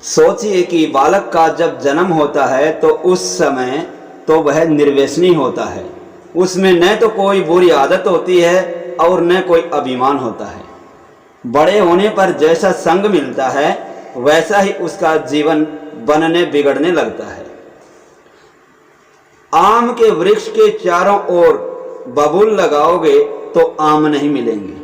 सोचिए कि बालक का जब जन्म होता है तो उस समय तो वह निर्व्यसनी होता है। उसमें न तो कोई बुरी आदत होती है और न कोई अभिमान होता है। बड़े होने पर जैसा संग मिलता है वैसा ही उसका जीवन बनने बिगड़ने लगता है। आम के वृक्ष के चारों ओर बबूल लगाओगे तो आम नहीं मिलेंगे।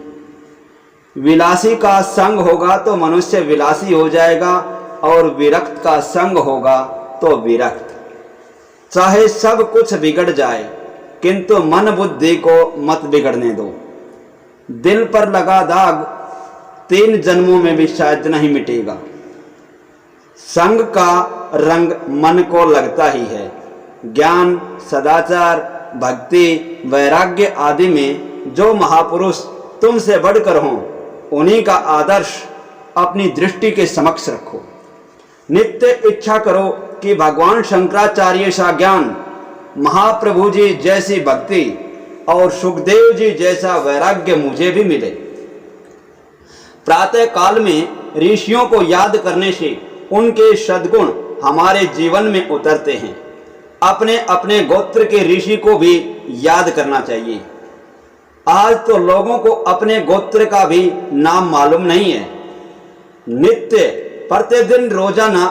विलासी का संग होगा तो मनुष्य विलासी हो जाएगा और विरक्त का संग होगा तो विरक्त। चाहे सब कुछ बिगड़ जाए किंतु मन बुद्धि को मत बिगड़ने दो। दिल पर लगा दाग 3 जन्मों में भी शायद नहीं मिटेगा। संग का रंग मन को लगता ही है। ज्ञान, सदाचार, भक्ति, वैराग्य आदि में जो महापुरुष तुमसे बढ़कर हों उन्हीं का आदर्श अपनी दृष्टि के समक्ष रखो। नित्य इच्छा करो कि भगवान शंकराचार्य सा ज्ञान, महाप्रभु जी जैसी भक्ति और सुखदेव जी जैसा वैराग्य मुझे भी मिले। प्रातः काल में ऋषियों को याद करने से उनके सद्गुण हमारे जीवन में उतरते हैं। अपने अपने गोत्र के ऋषि को भी याद करना चाहिए। आज तो लोगों को अपने गोत्र का भी नाम मालूम नहीं है। नित्य प्रतिदिन रोजाना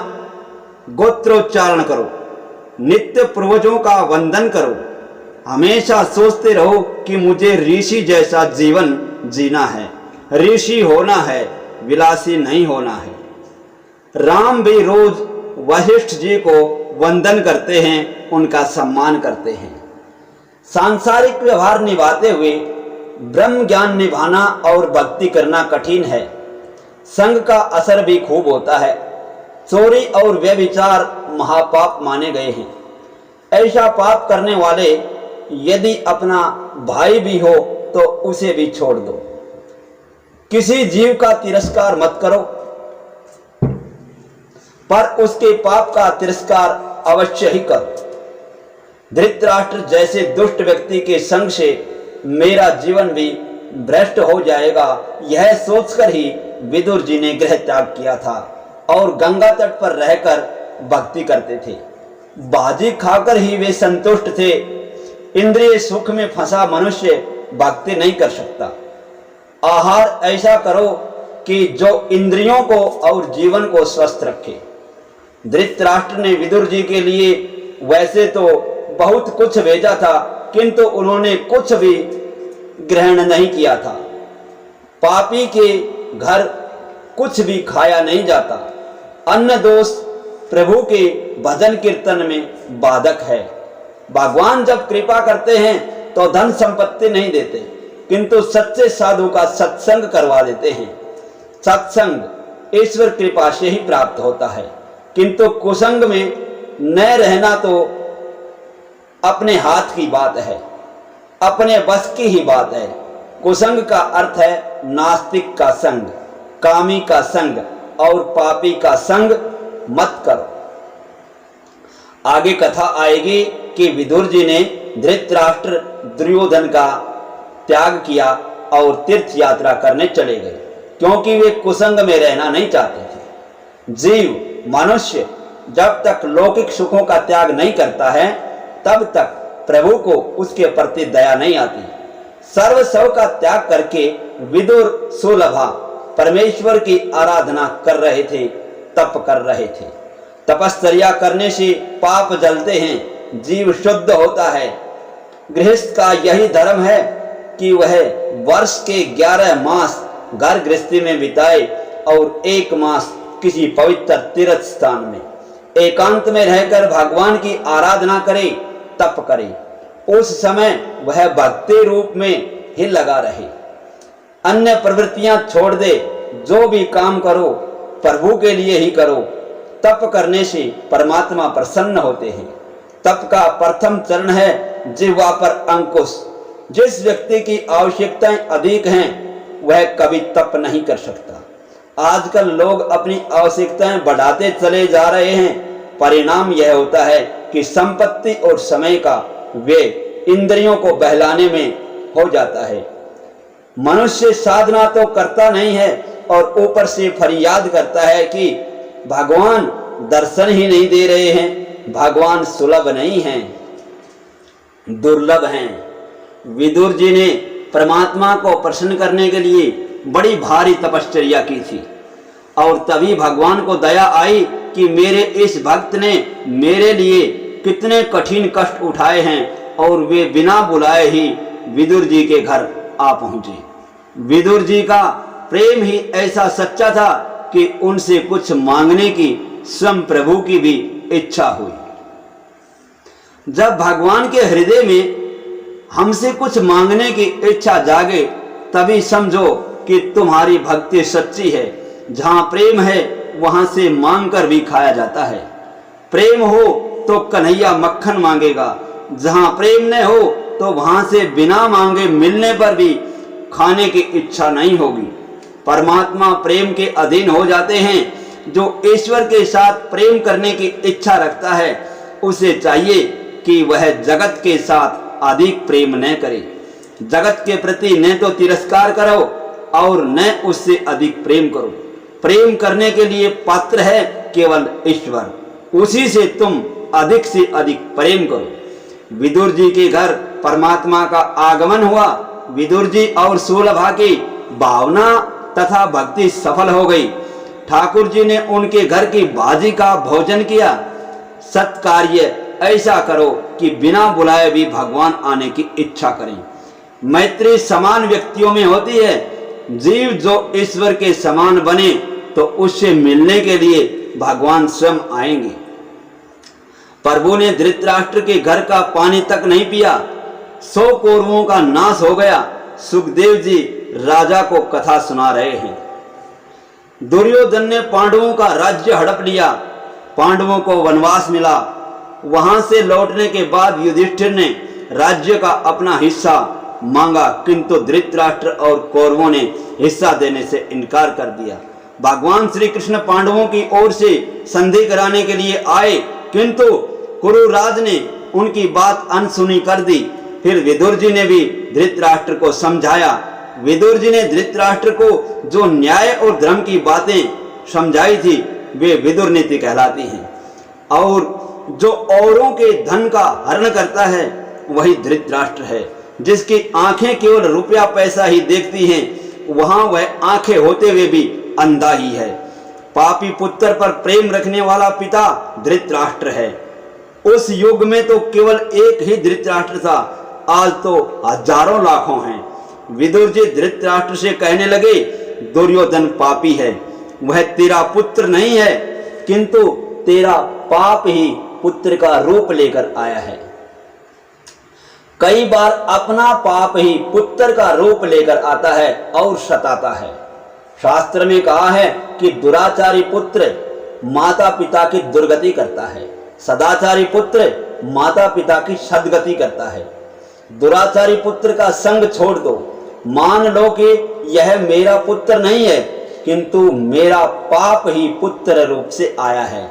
गोत्रोच्चारण करो। नित्य पूर्वजों का वंदन करो। हमेशा सोचते रहो कि मुझे ऋषि जैसा जीवन जीना है, ऋषि होना है, विलासी नहीं होना है। राम भी रोज वशिष्ठ जी को वंदन करते हैं, उनका सम्मान करते हैं। सांसारिक व्यवहार निभाते हुए ब्रह्म ज्ञान निभाना और भक्ति करना कठिन है। संग का असर भी खूब होता है। चोरी और व्यभिचार महापाप माने गए हैं। ऐसा पाप करने वाले यदि अपना भाई भी हो तो उसे भी छोड़ दो। किसी जीव का तिरस्कार मत करो, पर उसके पाप का तिरस्कार अवश्य ही करो। धृतराष्ट्र जैसे दुष्ट व्यक्ति के संग से मेरा जीवन भी भ्रष्ट हो जाएगा, यह सोचकर ही विदुर जी ने गृह त्याग किया था और गंगा तट पर रहकर भक्ति करते थे। बाजी खाकर ही वे संतुष्ट थे। इंद्रिय सुख में फंसा मनुष्य भक्ति नहीं कर सकता। आहार ऐसा करो कि जो इंद्रियों को और जीवन को स्वस्थ रखे। धृतराष्ट्र ने विदुर जी के लिए वैसे तो बहुत कुछ भेजा था, किंतु उन्होंने कुछ भी ग्रहण नहीं किया था। पापी के घर कुछ भी खाया नहीं जाता। अन्न दोष प्रभु के भजन कीर्तन में बाधक है। भगवान जब कृपा करते हैं तो धन संपत्ति नहीं देते, किंतु सच्चे साधु का सत्संग करवा देते हैं। सत्संग ईश्वर कृपा से ही प्राप्त होता है, किंतु कुसंग में न रहना तो अपने हाथ की बात है, अपने बस की ही बात है। कुसंग का अर्थ है नास्तिक का संग, कामी का संग और पापी का संग मत करो। आगे कथा आएगी कि विदुर जी ने धृतराष्ट्र दुर्योधन का त्याग किया और तीर्थ यात्रा करने चले गए, क्योंकि वे कुसंग में रहना नहीं चाहते थे। जीव मनुष्य जब तक लौकिक सुखों का त्याग नहीं करता है तब तक प्रभु को उसके प्रति दया नहीं आती। सर्वस्व का त्याग करके विदुर सुलभा परमेश्वर की आराधना कर रहे थे, तप कर रहे थे। तपश्चर्या करने से पाप जलते हैं, जीव शुद्ध होता है। गृहस्थ का यही धर्म है कि वह वर्ष के 11 मास घर गृहस्थी में बिताए और 1 मास किसी पवित्र तीर्थ स्थान में एकांत में रहकर भगवान की आराधना करे, तप करे। उस समय वह भक्ति रूप में ही लगा रहे। अन्य प्रवृत्तियां छोड़ दे। जो भी काम करो प्रभु के लिए ही करो। तप करने से परमात्मा प्रसन्न होते हैं। तप का प्रथम चरण है जिह्वा पर अंकुश। जिस व्यक्ति की आवश्यकताएं अधिक हैं वह कभी तप नहीं कर सकता। आजकल लोग अपनी आवश्यकताएं बढ़ाते चले जा रहे हैं। परिणाम यह होता है कि संपत्ति और समय का व्यय इंद्रियों को बहलाने में हो जाता है। मनुष्य साधना तो करता नहीं है और ऊपर से फरियाद करता है कि भगवान दर्शन ही नहीं दे रहे हैं। भगवान सुलभ नहीं हैं, दुर्लभ हैं। विदुर जी ने परमात्मा को प्रसन्न करने के लिए बड़ी भारी तपश्चर्या की थी और तभी भगवान को दया आई कि मेरे इस भक्त ने मेरे लिए कितने कठिन कष्ट उठाए हैं और वे बिना बुलाए ही विदुर जी के घर आ पहुंचे। विदुर जी का प्रेम ही ऐसा सच्चा था कि उनसे कुछ मांगने की स्वयं प्रभु की भी इच्छा हुई। जब भगवान के हृदय में हमसे कुछ मांगने की इच्छा जागे तभी समझो कि तुम्हारी भक्ति सच्ची है। जहां प्रेम है वहां से मांग कर भी खाया जाता है। प्रेम हो तो कन्हैया मक्खन मांगेगा, जहां प्रेम न हो तो वहां से बिना मांगे मिलने पर भी खाने की इच्छा नहीं होगी। परमात्मा प्रेम के अधीन हो जाते हैं। जो ईश्वर के साथ प्रेम करने की इच्छा रखता है उसे चाहिए कि वह जगत के साथ अधिक प्रेम न करे। जगत के प्रति न तो तिरस्कार करो और न उससे अधिक प्रेम करो। प्रेम करने के लिए पात्र है केवल ईश्वर, उसी से तुम अधिक से अधिक प्रेम करो। विदुर जी के घर परमात्मा का आगमन हुआ। विदुर जी और सुलभा की भावना तथा भक्ति सफल हो गई। ठाकुर जी ने उनके घर की बाजी का भोजन किया। सत्कार्य ऐसा करो कि बिना बुलाए भी भगवान आने की इच्छा करें। मैत्री समान व्यक्तियों में होती है। जीव जो ईश्वर के समान बने तो उससे मिलने के लिए भगवान स्वयं आएंगे। प्रभु ने धृतराष्ट्र के घर का पानी तक नहीं पिया। 100 कौरवों का नाश हो गया। सुखदेव जी राजा को कथा सुना रहे हैं। दुर्योधन ने पांडवों का राज्य हड़प लिया। पांडवों को वनवास मिला। वहां से लौटने के बाद युधिष्ठिर ने राज्य का अपना हिस्सा मांगा, किंतु धृतराष्ट्र और कौरवों ने हिस्सा देने से इनकार कर दिया। भगवान श्री कृष्ण पांडवों की ओर से संधि कराने के लिए आए, किंतु कुरुराज ने उनकी बात अनसुनी कर दी। फिर विदुर जी ने भी धृतराष्ट्र को समझाया। विदुर जी ने धृतराष्ट्र को जो न्याय और धर्म की बातें समझाई थी वे विदुर नीति कहलाती हैं। और जो औरों के धन का हरण करता है वही धृतराष्ट्र है। जिसकी आंखें केवल रुपया पैसा ही देखती हैं, वहां वह आंखें होते हुए भी अंधा ही है। पापी पुत्र पर प्रेम रखने वाला पिता धृतराष्ट्र है। उस युग में तो केवल एक ही धृतराष्ट्र था, आज तो हजारों लाखों हैं। विदुर जी धृतराष्ट्र से कहने लगे, दुर्योधन पापी है, वह तेरा पुत्र नहीं है, किंतु तेरा पाप ही पुत्र का रूप लेकर आया है। कई बार अपना पाप ही पुत्र का रूप लेकर आता है और सताता है। शास्त्र में कहा है कि दुराचारी पुत्र माता पिता की दुर्गति करता है, सदाचारी पुत्र माता पिता की सद्गति करता है। दुराचारी पुत्र का संग छोड़ दो। मान लो कि यह मेरा पुत्र नहीं है, किंतु मेरा पाप ही पुत्र रूप से आया है।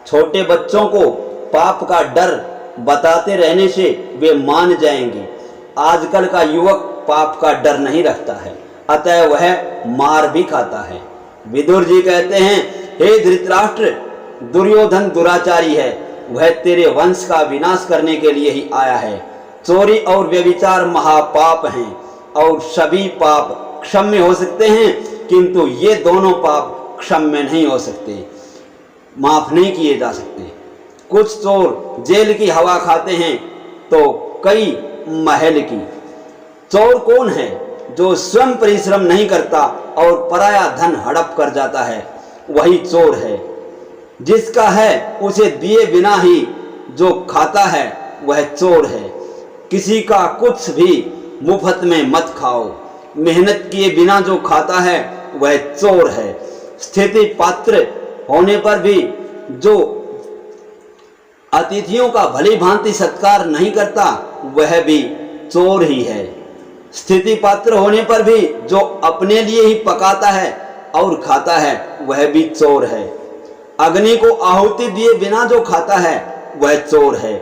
छोटे बच्चों को पाप का डर बताते रहने से वे मान जाएंगे। आजकल का युवक पाप का डर नहीं रखता है, अतः वह मार भी खाता है। विदुर जी कहते हैं, हे धृतराष्ट्र, दुर्योधन दुराचारी है, वह तेरे वंश का विनाश करने के लिए ही आया है। चोरी और व्यभिचार महापाप हैं और सभी पाप क्षम्य हो सकते हैं, किंतु ये दोनों पाप क्षम्य नहीं हो सकते, माफ नहीं किए जा सकते। कुछ चोर जेल की हवा खाते हैं तो कई महल की। चोर कौन है? जो स्वयं परिश्रम नहीं करता और पराया धन हड़प कर जाता है, वही चोर है। जिसका है उसे दिए बिना ही जो खाता है वह चोर है। किसी का कुछ भी मुफ्त में मत खाओ। मेहनत किए बिना जो खाता है वह चोर है। स्थिति पात्र होने पर भी जो अतिथियों का भली भांति सत्कार नहीं करता वह भी चोर ही है। स्थिति पात्र होने पर भी जो अपने लिए ही पकाता है और खाता है वह भी चोर है। अग्नि को आहुति दिए बिना जो खाता है वह चोर है।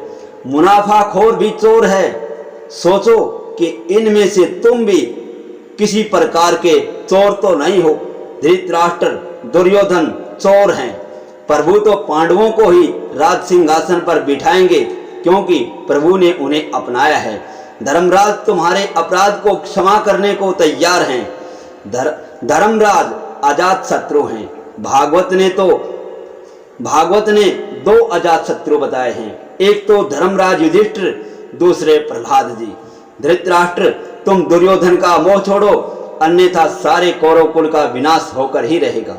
मुनाफाखोर भी चोर है। सोचो कि इनमें से तुम भी किसी प्रकार के चोर तो नहीं हो। धृतराष्ट्र दुर्योधन चोर हैं। प्रभु तो पांडवों को ही राज सिंहासन पर बिठाएंगे, क्योंकि प्रभु ने उन्हें अपनाया है। धर्मराज तुम्हारे अपराध को क्षमा करने को तैयार हैं। धर्मराज अजात शत्रु हैं। भागवत ने 2 अजात शत्रु बताए हैं, एक तो धर्मराज युधिष्ठिर, दूसरे प्रहलाद जी। धृतराष्ट्र, तुम दुर्योधन का मोह छोड़ो, अन्यथा सारे कौरव कुल का विनाश होकर ही रहेगा।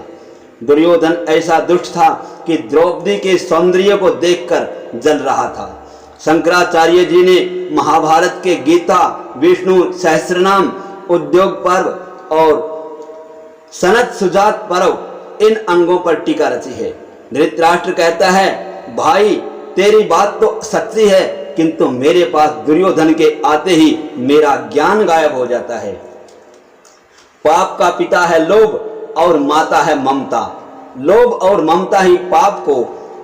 दुर्योधन ऐसा दुष्ट था कि द्रौपदी के सौंदर्य को देखकर जल रहा था। शंकराचार्य जी ने महाभारत के गीता, विष्णु सहस्रनाम, उद्योग पर्व और सनत सुजात पर्व इन अंगों पर टीका रची है। धृतराष्ट्र कहता है, भाई तेरी बात तो सच्ची है, किंतु मेरे पास दुर्योधन के आते ही मेरा ज्ञान गायब हो जाता है। पाप का पिता है लोभ और माता है ममता। लोभ और ममता ही पाप को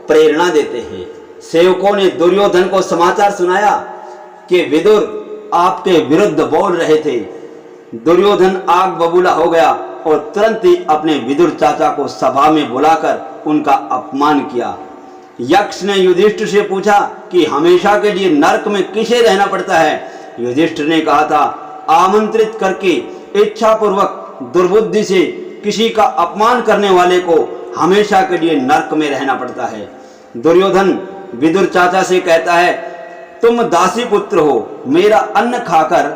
प्रेरणा देते हैं। सेवकों ने दुर्योधन को समाचार सुनाया कि विदुर आपके विरुद्ध बोल रहे थे। दुर्योधन आग बबूला हो गया और तुरंत ही अपने विदुर चाचा को सभा में बुलाकर उनका अपमान किया। यक्ष ने युधिष्ठिर से पूछा कि हमेशा के लिए नरक में किसे रहना पड़ता है। युधिष्ठिर ने कहा था, आमंत्रित करके इच्छा पूर्वक दुर्बुद्धि से किसी का अपमान करने वाले को हमेशा के लिए नरक में रहना पड़ता है। दुर्योधन विदुर चाचा से कहता है, तुम दासी पुत्र हो, मेरा अन्न खाकर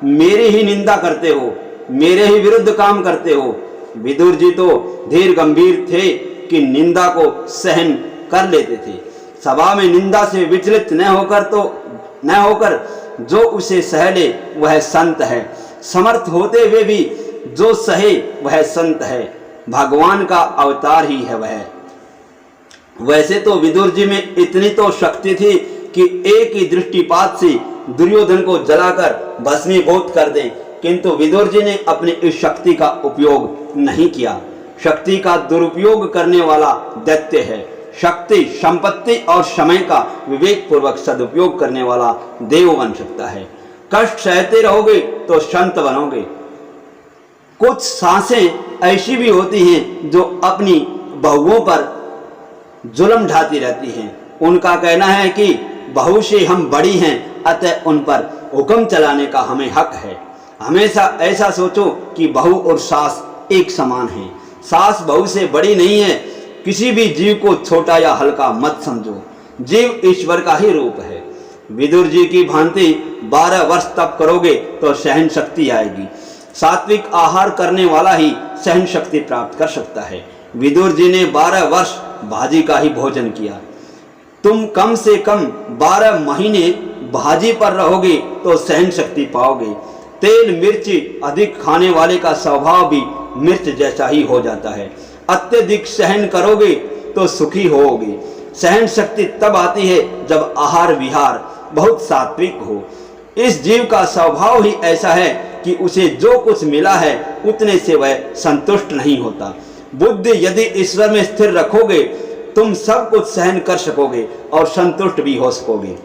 मेरी ही निंदा करते हो, मेरे ही विरुद्ध काम करते हो। विदुर जी तो धीर गंभीर थे कि निंदा को सहन कर लेते थे। सभा में निंदा से विचलित न होकर जो उसे सह ले वह संत है। समर्थ होते हुए भी जो सहे वह संत है। भगवान का अवतार ही है वह। वैसे तो विदुर जी में इतनी तो शक्ति थी कि एक ही दृष्टिपात से दुर्योधन को जलाकर भस्मीभूत कर दें, किंतु विदुर जी ने अपनी इस शक्ति का उपयोग नहीं किया। शक्ति का दुरुपयोग करने वाला दैत्य है। शक्ति, संपत्ति और समय का विवेक पूर्वक सदुपयोग करने वाला देव बन सकता है। कष्ट सहते रहोगे तो संत बनोगे। कुछ सांसें ऐसी भी होती हैं जो अपनी बहुओं पर जुल्म ढाती रहती हैं। उनका कहना है कि बहू से हम बड़ी हैं, अतः उन पर हुक्म चलाने का हमें हक है। हमेशा ऐसा सोचो कि बहू और सास एक समान हैं। सास बहू से बड़ी नहीं है। किसी भी जीव को छोटा या हल्का मत समझो। जीव ईश्वर का ही रूप है। विदुर जी की भांति 12 वर्ष तप करोगे तो सहन शक्ति आएगी। सात्विक आहार करने वाला ही सहन शक्ति प्राप्त कर सकता है। विदुर जी ने 12 वर्ष भाजी का ही भोजन किया। तुम कम से कम 12 महीने भाजी पर रहोगे तो सहन शक्ति पाओगे। तेल मिर्ची अधिक खाने वाले का स्वभाव भी मिर्च जैसा ही हो जाता है। अत्यधिक सहन करोगे तो सुखी होोगे। सहन शक्ति तब आती है जब आहार विहार बहुत सात्विक हो। इस जीव का स्वभाव ही ऐसा है कि उसे जो कुछ मिला है उतने से वह संतुष्ट नहीं होता। बुद्धि यदि ईश्वर में स्थिर रखोगे तुम सब कुछ सहन कर सकोगे और संतुष्ट भी हो सकोगे।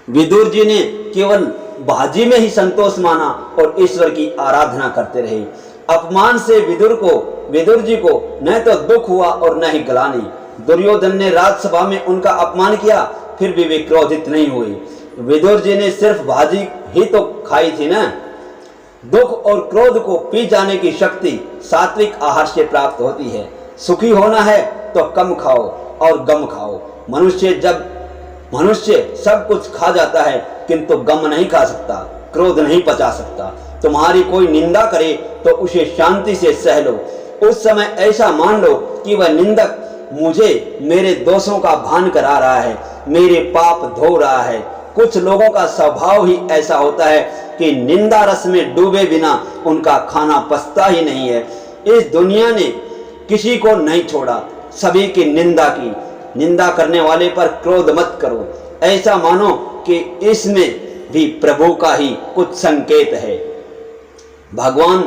विदुर जी ने केवल भाजी में ही संतोष माना और ईश्वर की आराधना करते रहे। अपमान से विदुर जी को न तो दुख हुआ और न ही ग्लानि। दुर्योधन ने राजसभा में उनका अपमान किया, फिर भी वे क्रोधित नहीं हुए। विदुर जी ने सिर्फ भाजी ही तो खाई थी ना। दुख और क्रोध को पी जाने की शक्ति सात्विक आहार से प्राप्त होती है। सुखी होना है तो कम खाओ और गम खाओ। मनुष्य सब कुछ खा जाता है किंतु गम नहीं खा सकता, क्रोध नहीं पचा सकता। तुम्हारी कोई निंदा करे तो उसे शांति से सह लो। उस समय ऐसा मान लो कि वह निंदक मुझे मेरे दोषों का भान करा रहा है, मेरे पाप धो रहा है। कुछ लोगों का स्वभाव ही ऐसा होता है कि निंदा रस में डूबे बिना उनका खाना पचता ही नहीं है। इस दुनिया ने किसी को नहीं छोड़ा, सभी की निंदा की। निंदा करने वाले पर क्रोध मत करो। ऐसा मानो कि इसमें भी प्रभु का ही कुछ संकेत है। भगवान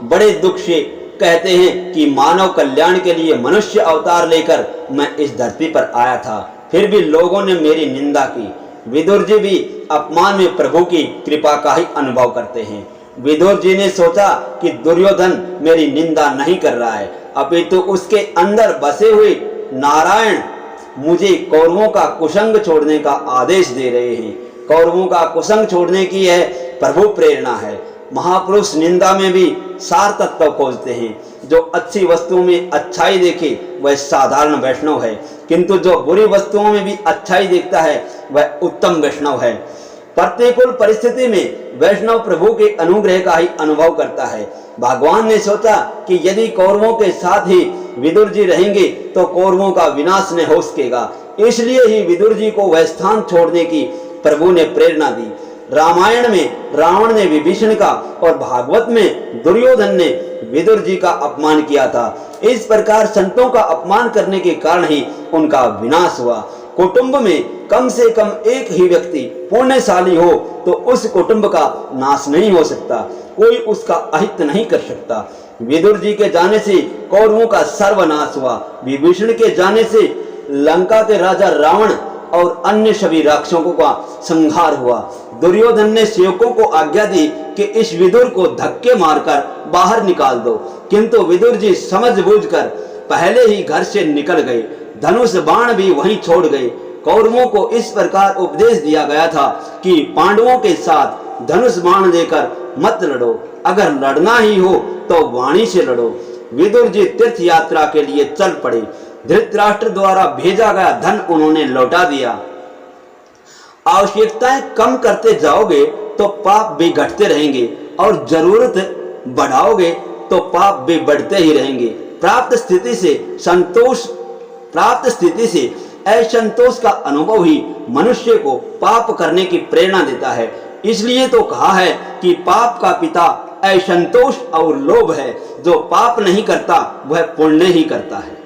बड़े दुख से कहते हैं कि मानव कल्याण के लिए मनुष्य अवतार लेकर मैं इस धरती पर आया था, फिर भी लोगों ने मेरी निंदा की। विदुर जी भी अपमान में प्रभु की कृपा का ही अनुभव करते हैं। विदुर जी ने सोचा कि दुर्योधन मेरी निंदा नहीं कर रहा है, अपितु उसके अंदर बसे हुए नारायण मुझे कौरवों का कुसंग छोड़ने का आदेश दे रहे हैं। कौरवों का कुसंग छोड़ने की यह प्रभु प्रेरणा है। महापुरुष निंदा में भी सार तत्व खोजते हैं। जो अच्छी वस्तुओं में अच्छाई देखे वह साधारण वैष्णव है, किंतु जो बुरी वस्तुओं में भी अच्छाई देखता है वह उत्तम वैष्णव है। प्रतिकूल परिस्थिति में वैष्णव प्रभु के अनुग्रह का ही अनुभव करता है। भगवान ने सोचा कि यदि कौरवों के साथ ही विदुर जी रहेंगे तो कौरवों का विनाश न हो सकेगा, इसलिए ही विदुर जी को वह स्थान छोड़ने की प्रभु ने प्रेरणा दी। रामायण में रावण ने विभीषण का और भागवत में दुर्योधन ने विदुर जी का अपमान किया था। इस प्रकार संतों का अपमान करने के कारण ही उनका विनाश हुआ। कुटुंब में कम से कम एक ही व्यक्ति पुण्यशाली हो तो उस कुटुंब का नाश नहीं हो सकता, कोई उसका अहित नहीं कर सकता। विदुर जी के जाने से कौरवों का सर्वनाश हुआ। विभीषण के जाने से लंका के राजा रावण और अन्य सभी राक्षसों का संहार हुआ। दुर्योधन ने सेवकों को आज्ञा दी कि इस विदुर को धक्के मारकर बाहर निकाल दो, किंतु विदुर जी समझबूझकर पहले ही घर से निकल गए। धनुष बाण भी वहीं छोड़ गए। कौरवों को इस प्रकार उपदेश दिया गया था कि पांडवों के साथ धनुष बाण लेकर मत लड़ो, अगर लड़ना ही हो तो वाणी से लड़ो। विदुर जी तीर्थ यात्रा के लिए चल पड़े। धृतराष्ट्र द्वारा भेजा गया धन उन्होंने लौटा दिया। आवश्यकताएं कम करते जाओगे तो पाप भी घटते रहेंगे और जरूरत बढ़ाओगे तो पाप भी बढ़ते ही रहेंगे। प्राप्त स्थिति से असंतोष का अनुभव ही मनुष्य को पाप करने की प्रेरणा देता है। इसलिए तो कहा है कि पाप का पिता असंतोष और लोभ है। जो पाप नहीं करता वह पुण्य ही करता है।